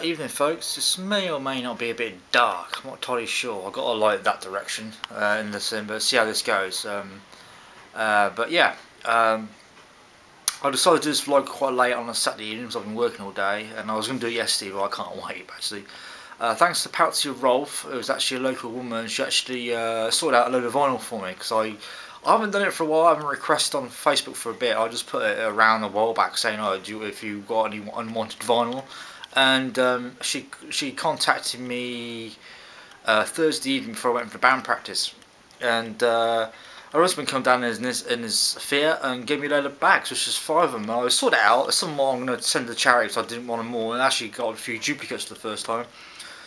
Evening folks, this may or may not be a bit dark, I'm not entirely sure. I've got to light that direction in the sim, but see how this goes. But yeah, I decided to do this vlog quite late on a Saturday evening because I've been working all day, and I was going to do it yesterday, but I can't wait actually. Thanks to Patsy Rolf, it was actually a local woman. She actually sorted out a load of vinyl for me because I haven't done it for a while. I haven't requested on Facebook for a bit. I just put it around a while back saying, "Oh, if you got any unwanted vinyl," and she contacted me Thursday evening before I went for band practice, and her husband come down in his Fiat and gave me a load of bags, which is 5 of them. And I sorted it out. Some more I'm going to send to charity because I didn't want them more, and actually got a few duplicates for the first time.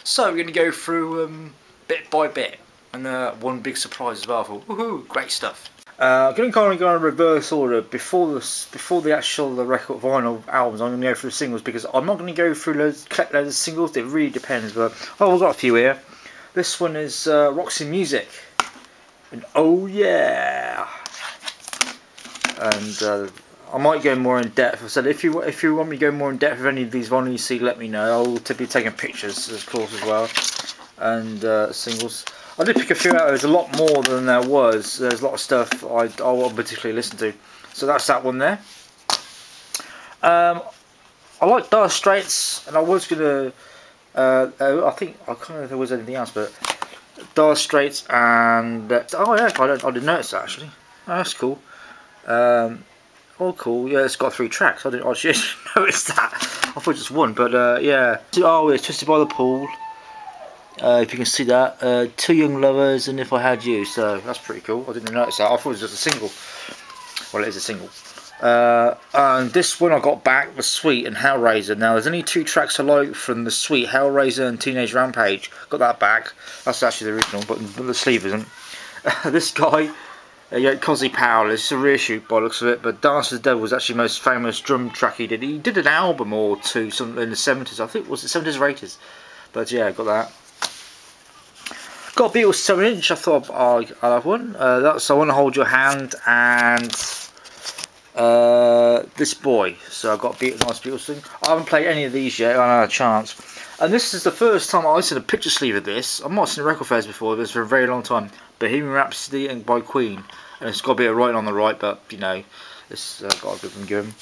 So we're going to go through bit by bit, and one big surprise as well. For woohoo, great stuff. I'm going to kind of go in reverse order before the actual record vinyl albums. I'm going to go through the singles because I'm not going to go through collect loads of singles. It really depends. But I've got a few here. This one is Roxy Music, and oh yeah, and I might go more in depth. I said if you want me to go more in depth with any of these vinyl you see, let me know. I'll be taking pictures of course as well, and singles. I did pick a few out. There's a lot more than there was. There's a lot of stuff I won't particularly listen to. So that's that one there. I like Dire Straits, and I was gonna. I think I can't know if there was anything else, but Dire Straits and oh yeah, I didn't notice that actually. Oh, that's cool. Oh cool. Yeah, it's got 3 tracks. I didn't actually notice that. I thought just one, but yeah. Oh, it's Twisted by the Pool. If you can see that, 2 Young Lovers and If I Had You, so that's pretty cool. I didn't notice that. I thought it was just a single. Well, it is a single. And this one I got back, The Sweet and Hellraiser. Now there's only 2 tracks I like from The Sweet, Hellraiser and Teenage Rampage. Got that back. That's actually the original, but the sleeve isn't. This guy, Cosy Powell, it's a reissue by the looks of it, but Dance with the Devil was actually the most famous drum track he did. He did an album or two something in the 70s. I think was it 70s or 80s. But yeah, got that. Got a Beatles 7-inch. I thought I'll have one. That's I Want to Hold Your Hand and This Boy. So I got a nice Beatles thing. I haven't played any of these yet. I haven't had a chance. And this is the first time I've seen a picture sleeve of this. I've not seen a record fairs before, but it's for a very long time. Bohemian Rhapsody and by Queen, and it's got a bit of writing on the right, but you know, it's got a good one given.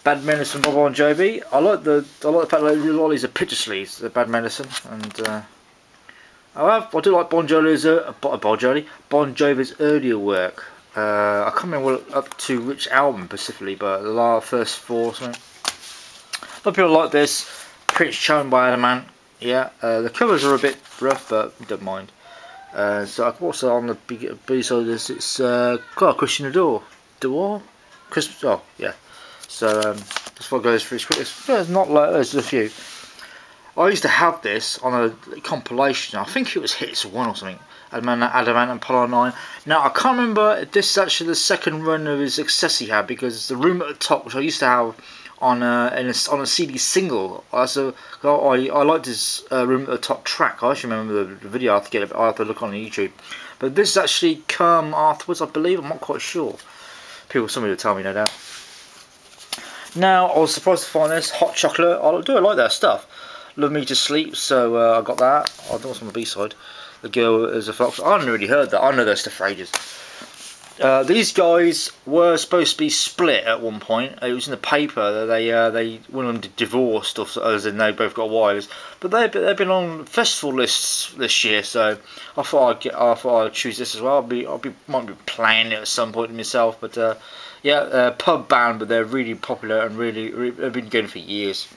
Bad Medicine by Bon Jovi. I like the fact that a lot of these are picture sleeves. The Bad Medicine, and I do like Bon Jovi's earlier work. I can't remember up to which album specifically, but the first 4 or something. A lot of people like this. Prince Charming by Adamant. Yeah, the covers are a bit rough, but don't mind. So also on the B side of this, it's got a Christian Dior, Christmas. Oh yeah. So that's what goes through. There's not like there's a few. I used to have this on a compilation. I think it was Hits 1 or something. Adamant and Apollo 9. Now I can't remember if this is actually the second run of his success he had, because the Room at the Top, which I used to have on a CD single. I liked his Room at the Top track. I actually remember the video. I have to look on YouTube. But this actually come afterwards, I believe. I'm not quite sure. Somebody will tell me, no doubt. Now I was surprised to find this Hot Chocolate. I like that stuff. Love Me to Sleep. So I got that. I thought it was on the B side. The Girl is a Fox. I hadn't really heard that. I know their stuff for ages. These guys were supposed to be split at one point. It was in the paper that they one of them divorced, or as in they both got wives. But they've been on festival lists this year, so I thought I'd choose this as well. Might be playing it at some point myself, but yeah, pub band, but they're really popular and really they've been going for years.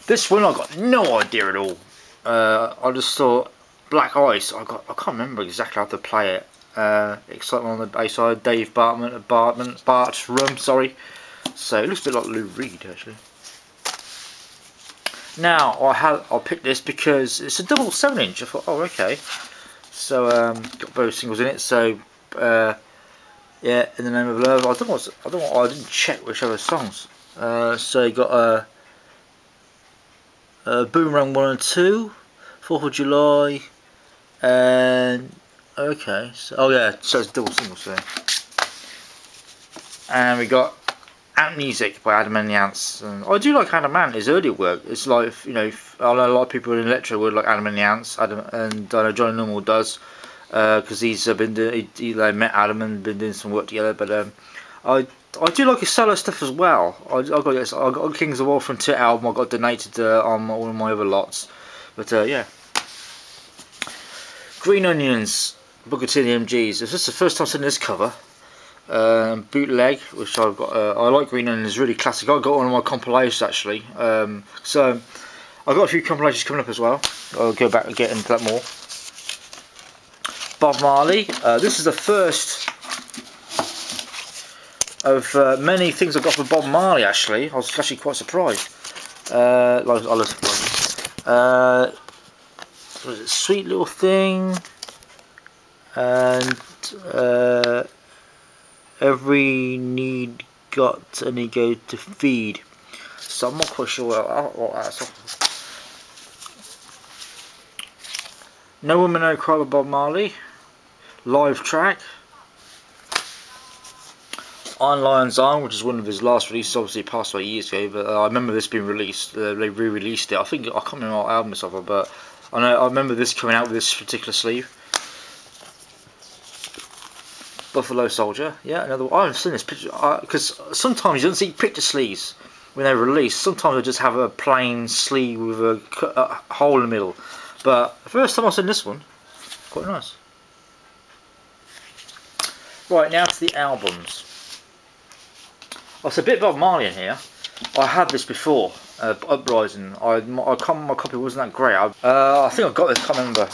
This one I got no idea at all. I just thought Black Ice. I can't remember exactly how to play it. Excitement on the bass side, Dave Bart's Rum, sorry. So it looks a bit like Lou Reed actually. Now I picked this because it's a double 7-inch. I thought, oh okay. So got both singles in it. So yeah, In the Name of Love. I didn't check which other songs. So you got Boomerang 1 and 2, 4th of July, and okay, so oh yeah, so it's double singles there. And we got Ant Music by Adam and the Ants. And I do like Adam Ant, his earlier work. It's like, you know, I know a lot of people in electro would like Adam and the Ants, and I know Johnny Normal does, because he's been doing, they met Adam and been doing some work together. But I do like his solo stuff as well. I got Kings of War Frontier album. I got donated on all of my other lots. But yeah, Green Onions, Booker T and the MGs. This is the first time I've seen this cover. Bootleg, which I've got. I like Green Onions, it's really classic. I got one of my compilations actually. So I've got a few compilations coming up as well. I'll go back and get into that more. Bob Marley. This is the first of many things I got from Bob Marley. Actually, I was actually quite surprised. I was surprised. What was it? Sweet Little Thing, and Every Need Got an Ego to Feed. So I'm not quite sure what that's. No Woman No Cry by Bob Marley. Live track. Iron Lion's Arm, which is one of his last releases. Obviously it passed away years ago, but I remember this being released. They re-released it. I can't remember what album it's of, but I remember this coming out with this particular sleeve. Buffalo Soldier, yeah, another one. I've seen this picture because sometimes you don't see picture sleeves when they're released. Sometimes they just have a plain sleeve with a hole in the middle. But the first time I've seen this one, quite nice. Right, now to the albums. There's a bit of Bob Marley in here. I had this before, Uprising. My copy wasn't that great. I think I got this, can't remember.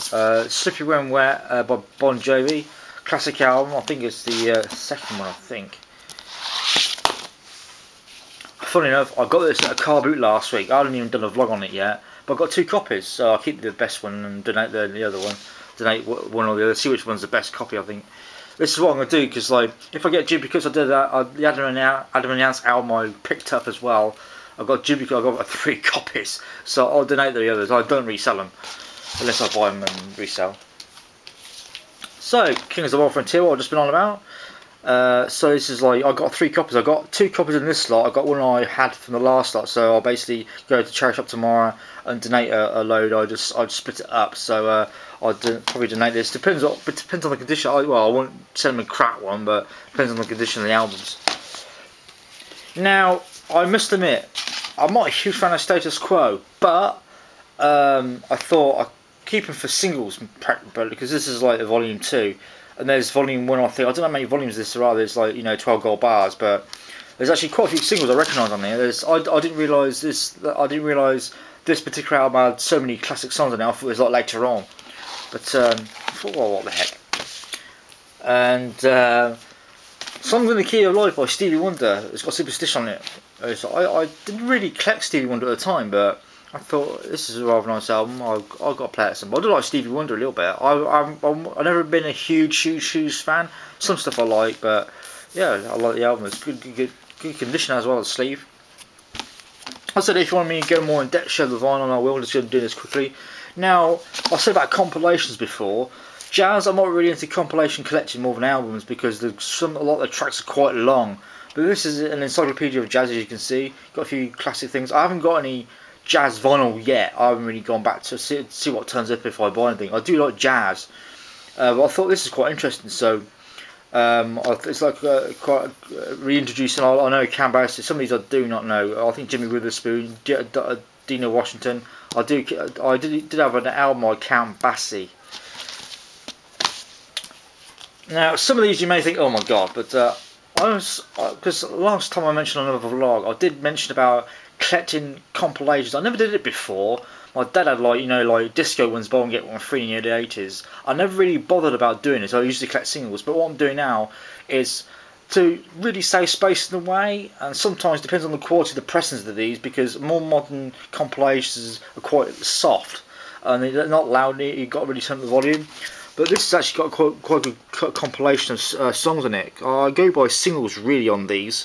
Slippery When Wet by Bon Jovi. Classic album. I think it's the second one, I think. Funny enough, I got this at a car boot last week. I haven't even done a vlog on it yet. But I've got 2 copies, so I'll keep the best one and donate the other one. Donate one or the other, see which one's the best copy, I think. This is what I'm going to do, because like, if I get duplicates, I did that. The Adam and the Ants album I picked up as well. I've got duplicates, I've got 3 copies. So I'll donate the others. I don't resell them, unless I buy them and resell. So, Kings of War Frontier, what I've just been on about. So this is like, I got 3 copies. I got 2 copies in this lot. I got one I had from the last lot. So I'll basically go to charity shop tomorrow and donate a load. I'd split it up. So I'll probably donate this. Depends on the condition. I won't send them a crap one, but depends on the condition of the albums. Now, I must admit, I'm not a huge fan of Status Quo, but I thought I'd keep them for singles practically, because this is like the volume 2. And there's volume 1, I think. I don't know how many volumes this there are. There's like, you know, 12 gold bars, but there's actually quite a few singles I recognise on there. I didn't realise this. I didn't realise this particular album had so many classic songs on it. I thought it was like later on, but I thought, well, what the heck. And Songs in the Key of Life by Stevie Wonder. It's got Superstition on it. So I didn't really collect Stevie Wonder at the time, but I thought this is a rather nice album. I've got to play it some. I do like Stevie Wonder a little bit. I've never been a huge Shoes fan. Some stuff I like, but yeah, I like the album. It's good condition as well as sleeve. I said if you want me to go more in depth, show the vinyl, I will. I'm just going to do this quickly. Now, I said about compilations before. Jazz, I'm not really into compilation collecting more than albums, because a lot of the tracks are quite long. But this is an encyclopedia of jazz, as you can see. Got a few classic things. I haven't got any jazz vinyl yet. I haven't really gone back to see what turns up if I buy anything. I do like jazz, but I thought this is quite interesting. So it's like quite reintroducing. I know Cam Bassett. Some of these I do not know. I think Jimmy Witherspoon, Dino Washington. I did have an album by Cam Bassett. Now some of these you may think, oh my god, but because last time I mentioned on another vlog, I did mention about collecting compilations. I never did it before. My dad had like disco ones, buy one get one free in the 80s. I never really bothered about doing it. I usually collect singles, but what I'm doing now is to really save space in the way, and sometimes depends on the quality of the pressings of these, because more modern compilations are quite soft and they're not loud. You've got to really turn up the volume. But this has actually got quite a good compilation of songs on it. I go by singles really on these.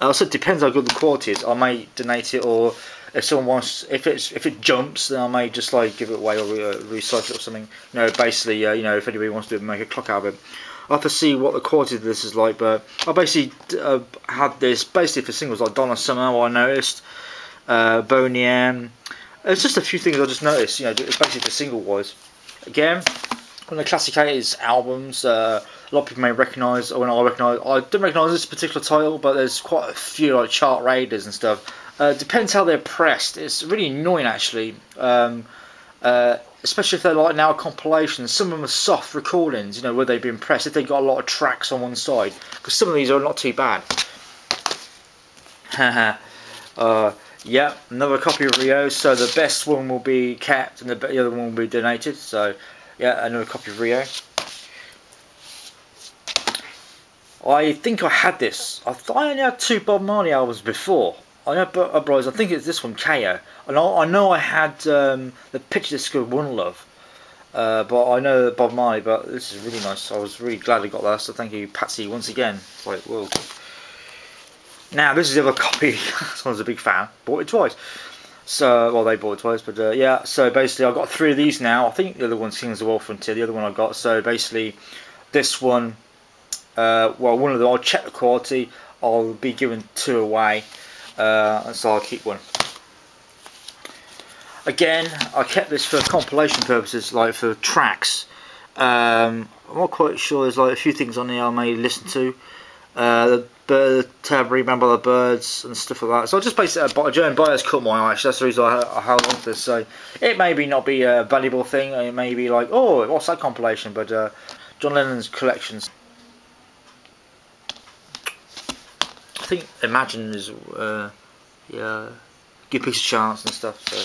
So it depends how good the quality is. I may donate it, or if someone wants, if it jumps, then I may just like give it away or recycle it or something. You know, basically, you know, if anybody wants to make a clock album. I'll have to see what the quality of this is like, but I basically had this basically for singles like Donna Summer, I noticed, Boney M. There's just a few things I just noticed, you know, basically for single wise. Again, one of the Classic 80s albums, a lot of people may recognise, or when I didn't recognise this particular title, but there's quite a few like chart raiders and stuff. Depends how they're pressed. It's really annoying actually, especially if they're like now compilations. Some of them are soft recordings, you know, where they've been pressed. If they've got a lot of tracks on one side, because some of these are not too bad. Yeah, another copy of Rio. So the best one will be kept, and the other one will be donated. So yeah, another copy of Rio. I think I had this. I thought I only had 2 Bob Marley albums before. I think it's this one, KO. And I know I had the picture disc of One Love, but I know Bob Marley. But this is really nice. I was really glad I got that. So thank you, Patsy, once again. Like, whoa. Now this is the other copy. Someone's a big fan. Bought it twice. So well, they bought it twice. But yeah. So basically, I've got 3 of these now. I think the other one sings the World Frontier. The other one I got. So basically, this one. Well, one of them. I'll check the quality. I'll be giving 2 away. So I'll keep one. Again, I kept this for compilation purposes, like for tracks. I'm not quite sure. There's like a few things on here I may listen to. The Bird, Remember the Birds and stuff like that. So I just basically Joan Baez caught my eye. That's the reason I held on to this. So it may not be a valuable thing. It may be like, oh, what's that compilation? But John Lennon's collections. I think Imagine is yeah, good piece of chance and stuff. So,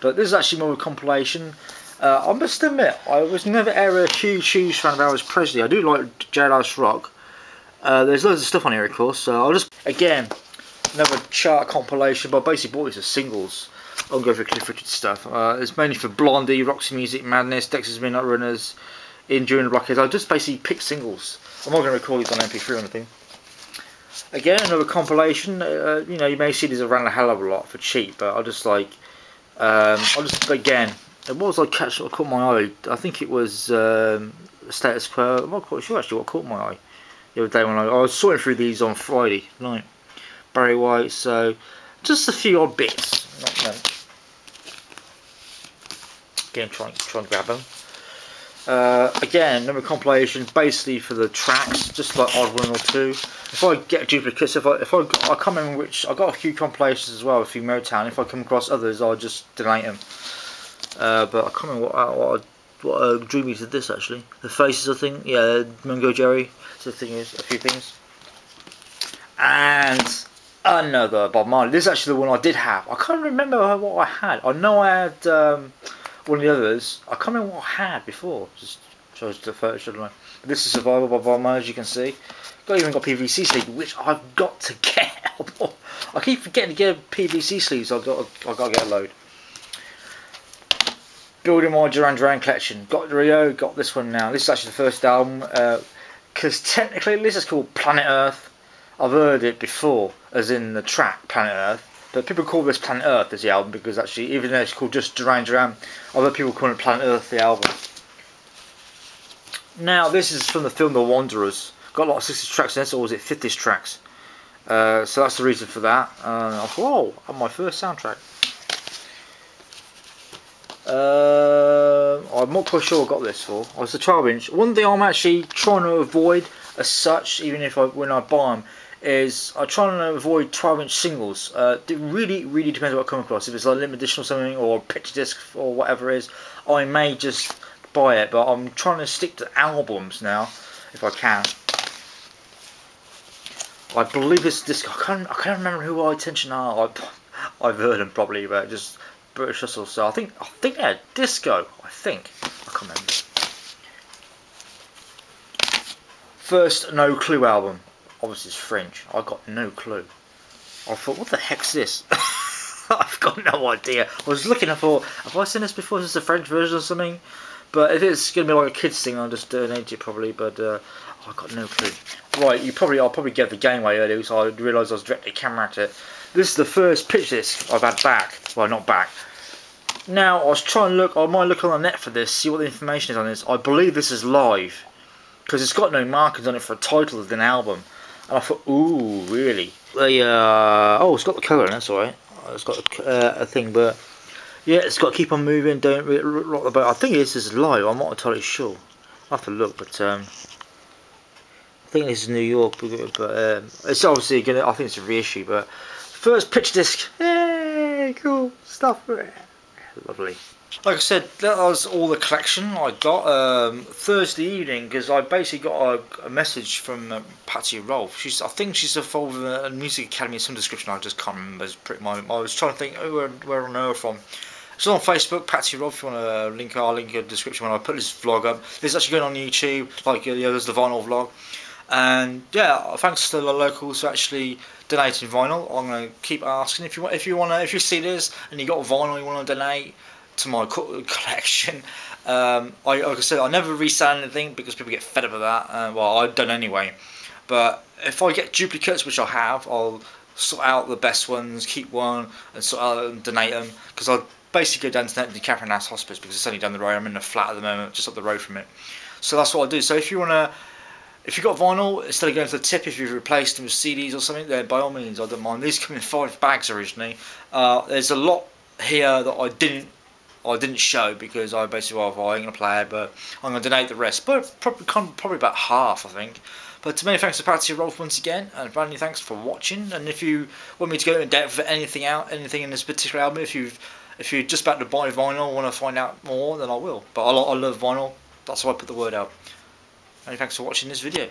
but this is actually more of a compilation. I must admit, I was never ever a huge fan of Elvis Presley. I do like Jailhouse Rock. There's loads of stuff on here, of course. So I'll just again another chart compilation. But I basically bought these as singles. I'll go for Cliff Richard stuff. It's mainly for Blondie, Roxy Music, Madness, Dexter's Midnight Runners, During the Blockades. I just basically pick singles. I'm not going to record these on MP3 or anything. Again, another compilation. You know, you may see these around a hell of a lot for cheap, but I'll just like, again, it was like what caught my eye. I think it was Status Quo. I'm not quite sure actually what caught my eye the other day when I was sorting through these on Friday night. Barry White. So just a few odd bits. Again, trying to grab them. Again, another compilation basically for the tracks, just like odd 1 or 2. If I get duplicates, I can't remember which. I got a few compilations as well, a few Motown. If I come across others, I'll just donate them. But I can't remember what drew me to this actually. The Faces, I think. Yeah, Mungo Jerry. So the thing is, a few things. And another Bob Marley. This is actually the one I did have. I can't remember what I had. I know I had. One of the others, I can't remember what I had before. Just shows the photo, shouldn't I? This is Survival by Bob Marley, as you can see. Even got PVC sleeve, which I've got to get. I keep forgetting to get PVC sleeves. I've got to get a load. Building my Duran Duran collection. Got Rio, got this one now. This is actually the first album, because technically this is called Planet Earth. I've heard it before, as in the track Planet Earth. But people call this Planet Earth as the album because actually, even though it's called just Duran Duran, other people call it Planet Earth the album. Now, this is from the film The Wanderers. Got a lot of 60s tracks in this, or was it 50s tracks? So that's the reason for that. I thought, oh, on my first soundtrack. I'm not quite sure what I got this for. It's a 12-inch. One thing I'm actually trying to avoid as such, even if when I buy them, is I'm trying to avoid 12-inch singles. It really depends on what I come across. If it's like a limited edition or something, or a picture disc or whatever it is, I may just buy it. But I'm trying to stick to albums now, if I can. I believe this disc. I can't remember who our attention are. I've heard them probably, but just British Hustle. So I think they're disco. I can't remember. First No Clue album. Obviously it's French. I got no clue. I thought, what the heck's this? I've got no idea. I was looking, I thought, have I seen this before? Is this a French version or something? But if it's going to be like a kids thing, I'll just donate it probably. But I've got no clue. Right, I'll probably get the game away earlier, so I realised I was directly camera at it. This is the first pitch disc I've had back. Well, not back. Now, I was trying to look, I might look on the net for this, see what the information is on this. I believe this is live. because it's got no markings on it for a title of an album. And I thought, ooh, really? Oh, it's got the colour in it, that's alright. It's got a thing, but yeah, it's got to keep on moving, don't really rock the boat. I think this is live, I'm not entirely sure. I'll have to look, but I think this is New York, but it's obviously gonna, I think it's a reissue, but first picture disc, yay, cool stuff. Lovely. Like I said, that was all the collection I got Thursday evening, because I basically got a message from Patsy Rolf. I think she's involved with a music academy of some description. I just can't remember. I was trying to think where on earth from. It's on Facebook, Patsy Rolf. If you want to link, I'll link a description when I put this vlog up. It's actually going on YouTube, like there's the vinyl vlog. And yeah, thanks to the locals for actually donating vinyl. I'm going to keep asking if you see this and you got a vinyl you want to donate to my collection. Like I said, I never resell anything because people get fed up with that. Well, I don't anyway. But if I get duplicates, which I have, I'll sort out the best ones, keep one, and sort out and donate them. Because I basically go down to the Catherine House Hospice because it's only down the road. I'm in a flat at the moment, just up the road from it. So that's what I do. So if you wanna, if you've got vinyl, instead of going to the tip, if you've replaced them with CDs or something, then by all means, I don't mind. These come in 5 bags originally. There's a lot here that I didn't show because I basically, well, I ain't gonna play it, but I'm gonna donate the rest. But probably about half, I think. But many thanks to Patsy Rolf once again, and many thanks for watching. And if you want me to go in depth for anything in this particular album, if you're just about to buy vinyl, want to find out more, then I will. But I love vinyl. That's why I put the word out. Many thanks for watching this video.